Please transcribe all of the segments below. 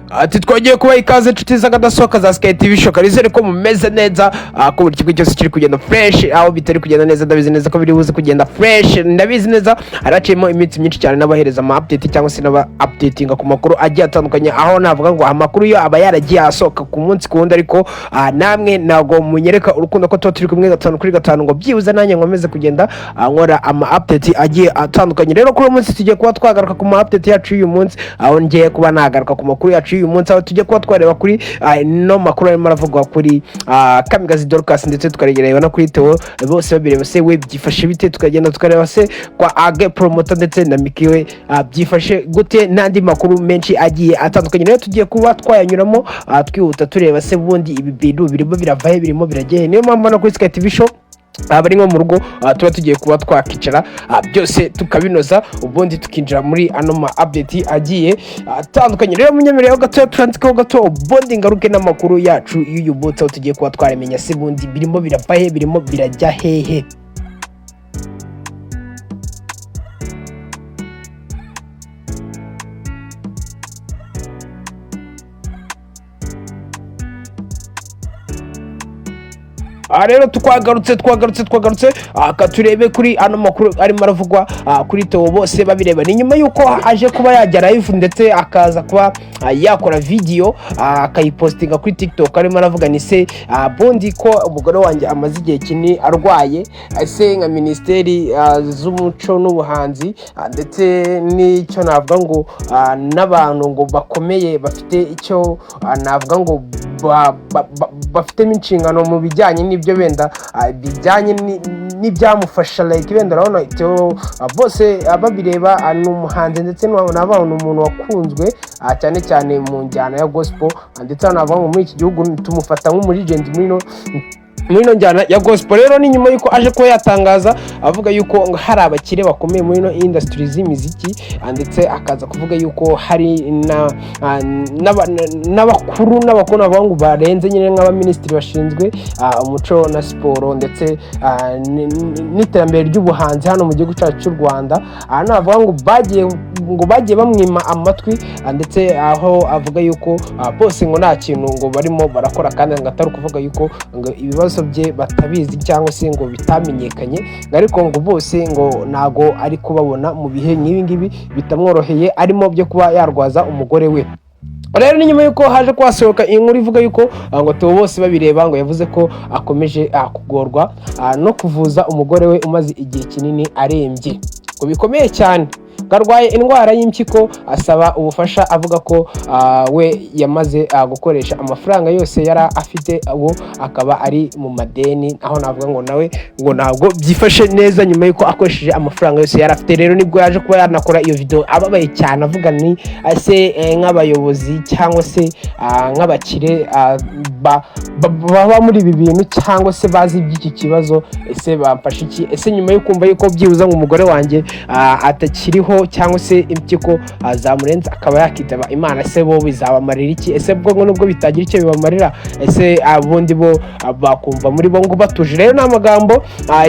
ati twongeye kuba ikaze inshuti z'akadasohoka za Sky TV show karizere ko mumeze neza ko buri kigo cyose kiri kugenda fresh aho bitari kugenda neza ndabizi neza ko biri buze kugenda fresh ndabizi neza araciyemo iminsi myinshi cyane n'abahereza ama update cyangwa se n'aba updatinga ku makuru agiye atandukanye aho navuga ngo amakuru yo aba yaragiye asohoka ku munsi ku wundi ariko namwe nago munyereka urukundo ko turi kumwe 5 kuri 5 ngo byibuze nanjye nkomeze kugenda nkora ama update agiye atandukanye rero kuri munsi tugiye kuba twagaruka ku ma update yacu uyu munsi aho ngiye kuba nagaruka ku makuru yacu uyu munsi aho tujye kuba twareba kuri no makuru arimo aravugwa kuri Kamigazi Dorcas ndetse tukaregereba no kuri Theo bosebabireba se we byifashe bite tukagenda tukareba se kwa age promoter ndetse na mikiwe byifashe gute nandi makuru menshi agiye atandukanye rero tugiye kuba twayanyuramo twihuta tureba se bundi ibi bintu birimo biravahe birimo birageye niyo mpamvu no kuri Sky TV show abari nko mu rugo tuba tugiye kuba twakicara byose tukabinoza ubundi tukinjira muri ano ma update agiye atandukanye rero munyemerero gato turandikaho gato ubundi ngaruke n'amakuru yacu y'uyu munsi aho tugiye kuba twaremenya se bundi birimo biravahe birimo birajya hehe. Rero twagarutse akaturebe kuri ano makuru arimo aravugwa kuri Theo bosebabireba ni nyuma yuko aje kuba yajya live ndetse akaza kuba yakora video akayipostinga kuri TikTok arimo aravuga ni se bondi ko umugore wanjye amaze igihe kinini arwaye ese nka ministeri z'umuco n'ubuhanzi ndetse n'icyo navuga ngo n'abantu ngo bakomeye bafite icyo navuga ngo bafite inshingano mu bijyanye n'ibyo benda bijyanye n'ibyamufasha like benda urabona Theo bose babireba n'umuhanzi ndetse n'abantu umuntu wakunzwe cyane cyane mu njyana ya gospel ndetse navuga ngo muri iki gihugu tumufata nk'umuri legend muri njyana ya gospel rero ni nyuma yuko aje ko yatangaza avuga yuko hari abakire bakomeye muri no industry z'imiziki ndetse akaza kuvuga yuko hari n'abakuru n'abantu barenze nyine nk'aba ministry bashinzwe umuco na siporo ndetse n'iterambere ry'ubuhanzi hano mu gihugu cyacu cy'u Rwanda navuga ngo bagiye bamwima amatwi ndetse aho avuga yuko bose ngo nta kintu ngo barimo barakora kandi ngatari kuvuga yuko ngo ibibazo bye batabizi cyangwa se ngo bitamenyekanye ariko ngo bose ngo nago ari kubabona mu bihe nk'ibi ngibi bitamworoheye arimo byo kuba yarwaza umugore we. Rero ni nyuma yuko haje kwasohoka inkuru ivuga yuko ngo Theo bosebabireba ngo yavuze ko akomeje kugorwa no kuvuza umugore we umaze igihe kinini arembye ngo bikomeye cyane garwaye indwara y'impyiko asaba ubufasha avuga ko we yamaze gukoresha amafaranga yose yara afite abo akaba ari mu madeni aho navuga ngo nawe ngo ntabwo byifashe neza nyuma yuko akoresheje amafaranga yose yara afite rero nibwo yaje kuba yanakora iyo video ababaye cyane avuga ni ase nk'abayobozi cyangwa se nk'abakire baba muri ibi bintu cyangwa se bazi iby'iki kibazo ese bamfasha iki ese nyuma yo kumva yuko byibuza ngo umugore wanjye atakiriho cyangwa se impyiko zamurenza akaba yakitaba Imana ese bo bizabamarira iki ese bwo nubwo bitagira icyo bibamarira ese abundi bo bakumva muri bo ngo batuje rero n'amagambo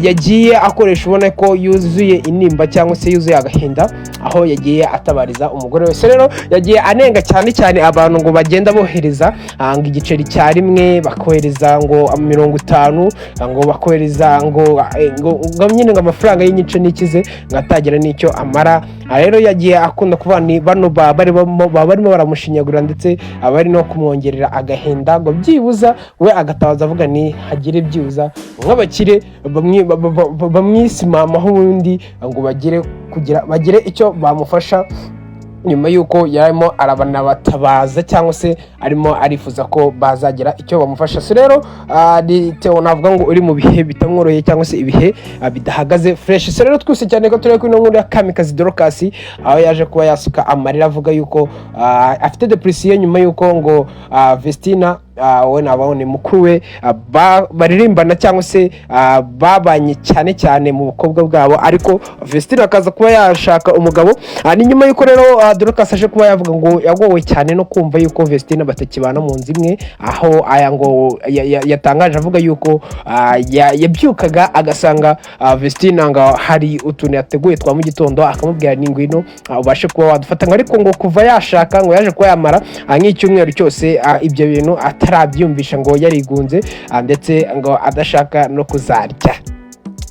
yagiye akoresha ubona ko yuzuye inimba cyangwa se yuzuye agahinda aho yagiye atabariza umugore wese rero yagiye anenga cyane abantu ngo bagenda bohereza ngo igiceri cya rimwe bakohereza ngo 50 ngo bakohereza ngo nyine ngo amafaranga y'inyice nikize ngatagira n'icyo amara rero yagiye akunda kuvuga ni bano barimo baramushinyagura ndetse abari no kumwongerera agahinda ngo byibuza we agatabaza avuga ni hagire byibuza nk'abakire bamwisimamaho ubundi ngo bagire icyo bamufasha nyuma yuko yarimo arabanabatabaza cyangwa se arimo arifuza ko bazagira icyo bamufasha. So rero Theo navuga ngo uri mu bihe bitamworoheye cyangwa se ibihe bidahagaze fresh. So rero twese cyane ko tureko ino nkuru ya Kamigazi Dorcas aho yaje kuba yasuka amarira avuga yuko afite depression nyuma yuko ngo Vestin we nabone mukuru we baririmbana cyangwa se babanye cyane mu bukobwa bwabo, ariko Vestin akaza kuba yashaka umugabo. Ni nyuma yuko rero Dorcas aje kuba yavuga ngo yagowe cyane no kumva yuko Vestin batakibana mu nzu imwe, aho aya ngo yatangaje avuga yuko yabyukaga agasanga Vestin ngo hari utuntu yateguye twa mu gitondo, akamubwira ni ngwino ubashe kuba wadufata, ngo ariko ngo kuva yashaka ngo yaje kuba yamara nk'icyumweru cyose ibyo bintu atarabyumvisha, ngo yarigunze ndetse ngo adashaka no kuzarya.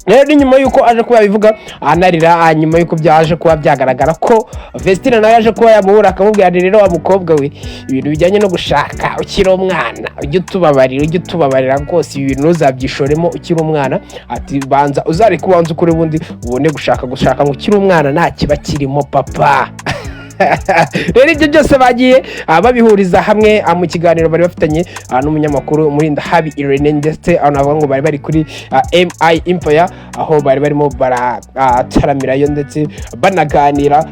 Rero nyuma yuko aje kuba bivuga anarira, nyuma yuko byaje kuba byagaragara ko Vestin nawe yaje kuba yamubura, akamubwira rero wa mukobwa we, ibintu bijyanye no gushaka ukiri umwana ujye utubabarira rwose, ibi bintu uzabyishoremo ukiri umwana, ati banza uzari kubanza ukuri ubundi ubone gushaka ngo ukiri umwana nta kiba kirimo papa. Rero ibyo byose bagiye babihuriza hamwe mu kiganiro bari bafitanye n'umunyamakuru Murinda Habi Irene, ndetse anavuga ngo bari kuri MI Empire, aho bari barimo barataramirayo ndetse banaganira,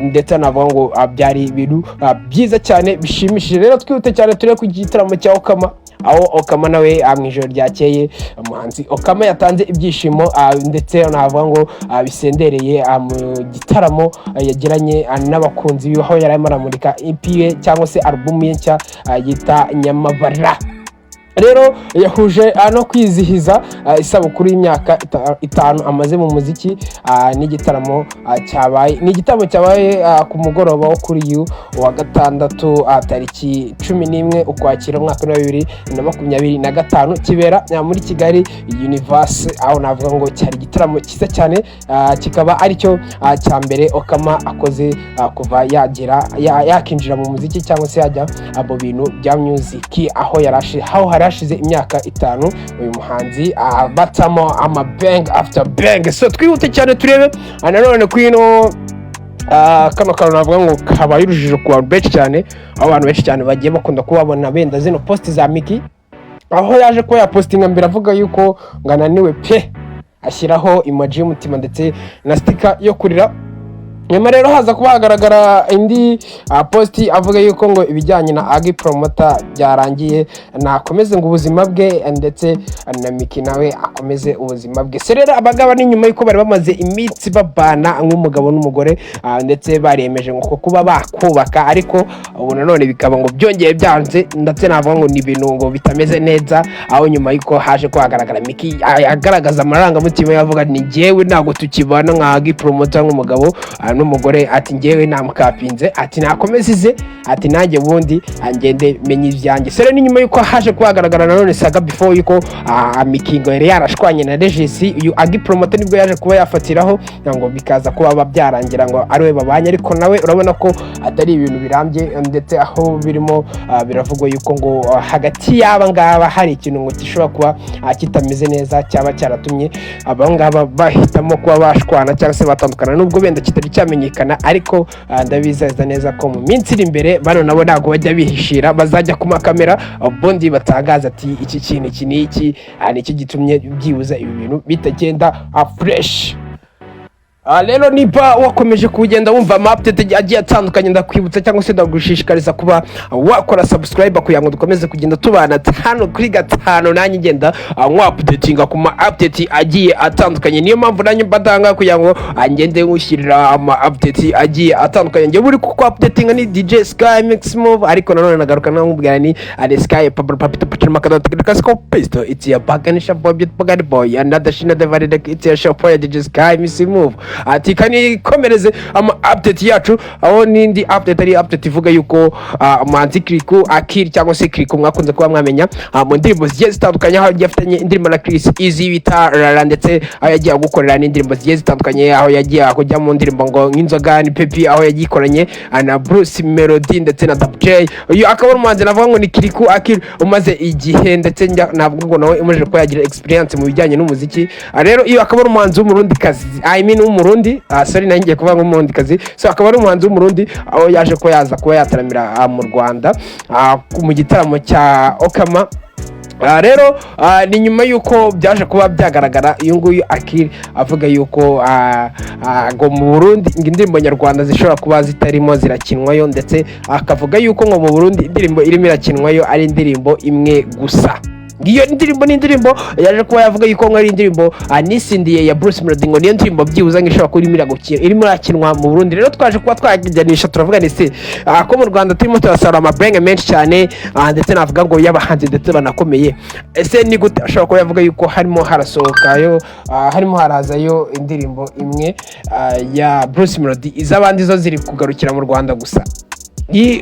ndetse anavuga ngo byari ibintu byiza cyane bishimishije. Rero twihute cyane turebe ku gitaramo cya Okama, aho Okama nawe mu ijoro ryakeye umuhanzi Okama yatanze ibyishimo ndetse anavuga ngo bisendereye mu gitaramo yagiranye n'abakunzi biwe, aho yari arimo aramurika EP ye cyangwa se album ye nshya yita Nyamabara. Rero yahuje no kwizihiza isabukuru y'imyaka 5 amaze mu muziki, n'igitaramo cyabaye ku mugoroba wo kuri wa gatandatu tariki 11 ukwakira umwaka wa 2025 kibera muri Kigali Universe, aho navuga ngo cyari igitaramo cyiza cyane, kikaba aricyo cya mbere Okama akoze kuva yakinjira mu muziki cyangwa se yajya abo bintu bya music, aho harashize imyaka 5 uyu muhanzi batamo bang after bang. So twihute cyane turebe nanone kwino kano kantu navuga ngo kabaye urujijo ku bantu benshi cyane, abantu benshi cyane bagiye bakunda kubabona benda zino post za Miki, aho yaje ko yapostinga mbere avuga yuko ngananiwe pe, ashyiraho emoji y'umutima ndetse na sticker yo kurira. Nyuma rero haza kuba hagaragara indi posti avuga yuko ngo ibijyanye na Agi Promoter byarangiye, nakomeze ngo ubuzima bwe ndetse na Miki nawe akomeze ubuzima bwe. Se rero abagaba ni nyuma yuko bari bamaze imitsi babana nk'umugabo n'umugore, ndetse baremeje ngo kuba bakubaka, ariko ubu nanone bikaba ngo byongeye byanze, ndetse navuga ngo ni ibintu ngo bitameze neza, aho nyuma yuko haje kuhagaragara Miki agaragaza amarangamutima yavuga ni njyewe ntago tukibana nka Agi Promoter nk'umugabo n'umugore, ati njyewe namukapinze, ati nakomeze ati nanjye bundi angende menye ivyanjye. Sere ni nyuma yuko haje kuhagaragara nanone saga before yuko Mikingo yari yarashwanye na Regis, uyu Agi Promoter nibwo yaje kuba yafatiraho ngo bikaza kuba babyarangira ngo ariwe babanye, ariko nawe urabona ko atari ibintu birambye, ndetse aho birimo biravugwa yuko ngo hagati y'aba ngaba hari ikintu ngo gishobora kuba kitameze neza, cyaba cyaratumye aba ngaba bahitamo kuba bashwana cyangwa se batandukana, nubwo benda kitari cyamenyekana, ariko ndabizeza neza ko mu minsi iri imbere bano nabo ntago bajya bihishira, bazajya ku makamera bondi batangaza ati iki kintu iki niki nicyo gitumye byibuza ibi bintu bitagenda fresh. Rero niba wakomeje kugenda wumva update agiye atandukanye, ndakwibutsa cyangwa se ndagushishikariza kuba wakora subscribe kugira ngo dukomeze kugenda tubana hano kuri gatano, nanjye ngenda updatinga ku update agiye atandukanye. Niyo mpamvu nanjye badanga kugira ngo ngende ngushyirira update agiye atandukanye. Ngiye buri kuko updatinga ni DJ Sky Mix Move, ariko nanone nagaruka nkubwira ni Sky Papito Pachima Kadoteka Scopisto, it's your baganisha boy bit boy another shina the valid, it's your show for DJ Sky Mix Move. Ati kani komereze update yacu, aho nindi update ari update ivuga yuko umuhanzi Kriku Akiri cyangwa se Kriku mwakunze kuba mwamenya mu ndirimbo zigiye zitandukanye, aho yafitanye indirimbo na Chris Easy bita Rara, ndetse aho yagiye gukorera n'indirimbo zigiye zitandukanye, aho yagiye kujya mu ndirimbo ngo nk'inzoga ni Pepi, aho yagikoranye na Bruce Melody ndetse na Dab J. Uyu akaba umuhanzi navuga ngo ni Kriku Akiri umaze igihe, ndetse navuga ngo nawe umaze ko yagira experience mu bijyanye n'umuziki. Rero iyo akaba umuhanzi w'umurundi kazi, I mean w'umurundi, sorry nanjye kuvuga ngo umurundi kazi, so akaba ari umuhanzi w'umurundi, aho yaje ko yaza kuba yataramira mu Rwanda mu gitaramo cya Okama rero ni nyuma yuko byaje kuba byagaragara uyu nguyu akiri avuga yuko ngo mu Burundi indirimbo nyarwanda zishobora kuba zitarimo zirakinwayo, ndetse akavuga yuko ngo mu Burundi indirimbo irimo irakinwayo ari indirimbo imwe gusa. Iyo ndirimbo ni indirimbo yaje kuba yavuga yuko ngo ari indirimbo nisindiye ya Bruce Melody, ngo niyo ndirimbo byibuza ngishobora kuba irimo irakinwa mu Burundi. Rero twaje kuba twagijanisha turavuga ni se ko mu Rwanda turimo turasara amabrenge menshi cyane, ndetse navuga ngo y'abahanzi ndetse banakomeye. Ese ni gute ashobora kuba yavuga yuko harimo harasohokayo harimo harazayo indirimbo imwe ya Bruce Melody, iz'abandi zo ziri kugarukira mu Rwanda gusa?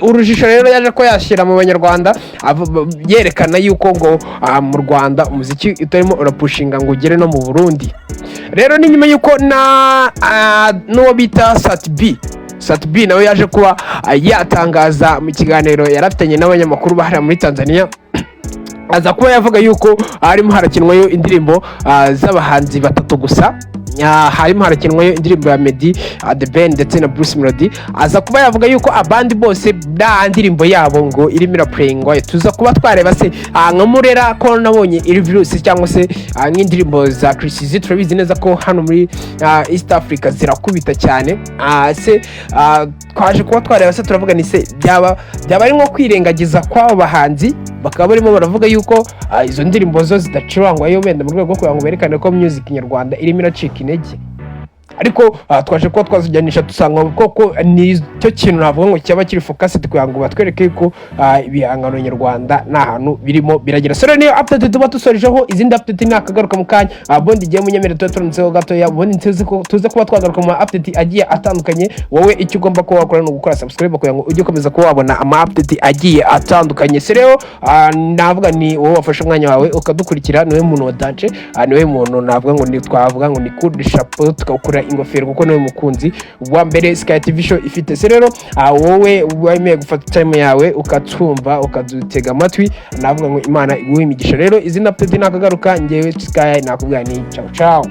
Urujisho rero yaje ko yashyira mu Banyarwanda yerekana yuko ngo mu Rwanda umuziki utarimo urapushinga ngo ugere no mu Burundi. Rero ni nyuma yuko n'uwo bita Sat B nawe yaje kuba yatangaza mu kiganiro yarafitanye n'abanyamakuru bahari muri Tanzania, aza kuba yavuga yuko harimo harakinwayo indirimbo z'abahanzi batatu gusa. Harimo harakinwayo indirimbo ya Meddy, The Ben ndetse na Bruce Melody. Aza kuba yavuga yuko abandi bose nta ndirimbo yabo ngo irimo iraplayingwa. Tuza kuba twareba se nka Murera ko nabonye reviews cyangwa se nk'indirimbo za Chris turabizi neza ko hano muri East Africa zirakubita cyane. Se twaje kuba twareba se turavuga ni se byaba ari nko kwirengagiza kw'abo bahanzi, bakaba barimo baravuga yuko izo ndirimbo zo zidacurangwayo wenda mu rwego rwo kugira ngo berekane ko music nyarwanda irimo iracika intege. Ariko twaje kuba twazijyanisha dusanga koko ni cyo kintu navuga ngo cyaba kiri focused kugira ngo batwereke ko ibihangano nyarwanda nta hantu birimo biragira. So niyo update tuba dusorejeho, izindi update ni akagaruka mu kanya. Bondi giye munyemere tuturunzeho gato ya bondi tuze kuba twagaruka mu update agiye atandukanye. Wowe icyo ugomba kuba wakora no gukora subscribe kugira ngo ujye komeza kuba wabona ama update agiye atandukanye. So rero navuga ni wowe wafashe umwanya wawe ukadukurikira, niwe muntu wadanje, niwe muntu navuga ngo ni twavuga ngo ni kuri chapeau tukakura ingofero kuko niwe mukunzi wa mbere Sky TV show ifite. Se rero wowe wemeye gufata time yawe ukatumva ukadutega amatwi, navuga ngo Imana iguhe imigisha. Rero izina update nakagaruka, ngewe Sky nakubwira ni ciao ciao.